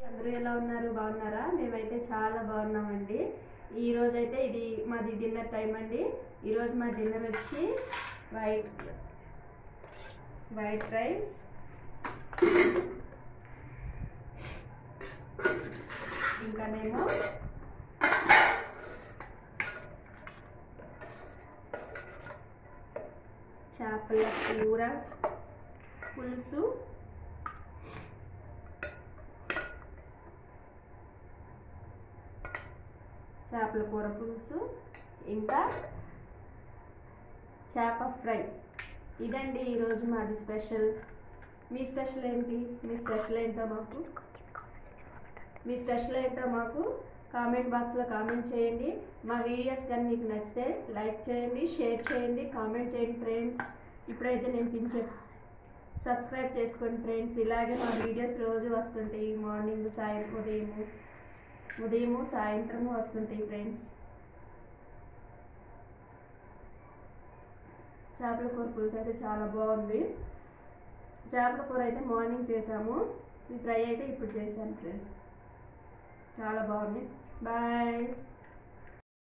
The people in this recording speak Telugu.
అందరూ ఎలా ఉన్నారు? బాగున్నారా? మేమైతే చాలా బాగున్నామండి. ఈరోజు అయితే ఇది మాది డిన్నర్ టైం అండి. ఈరోజు మా డిన్నర్ వచ్చి వైట్ రైస్, ఇంకానేమో చేపల కూర పులుసు, చేపల కూర పులుసు, ఇంకా చేప ఫ్రై. ఇదండి ఈరోజు మాది స్పెషల్. మీ స్పెషల్ ఏంటి? మీ స్పెషల్ ఏంటో మాకు కామెంట్ బాక్స్లో కామెంట్ చేయండి. మా వీడియోస్ కానీ మీకు నచ్చితే లైక్ చేయండి, షేర్ చేయండి, కామెంట్ చేయండి ఫ్రెండ్స్. ఇప్పుడైతే నేను సబ్స్క్రైబ్ చేసుకోండి ఫ్రెండ్స్. ఇలాగే మా వీడియోస్ రోజు వస్తుంటాయి. మార్నింగ్ ఉదయము సాయంత్రము వస్తుంటాయి ఫ్రెండ్స్. చేపల కూర పులుసు అయితే చాలా బాగుంది. చేపల కూర అయితే మార్నింగ్ చేసాము, ఈ ఫ్రై అయితే ఇప్పుడు చేశాను ఫ్రెండ్స్. చాలా బాగుంది. బాయ్.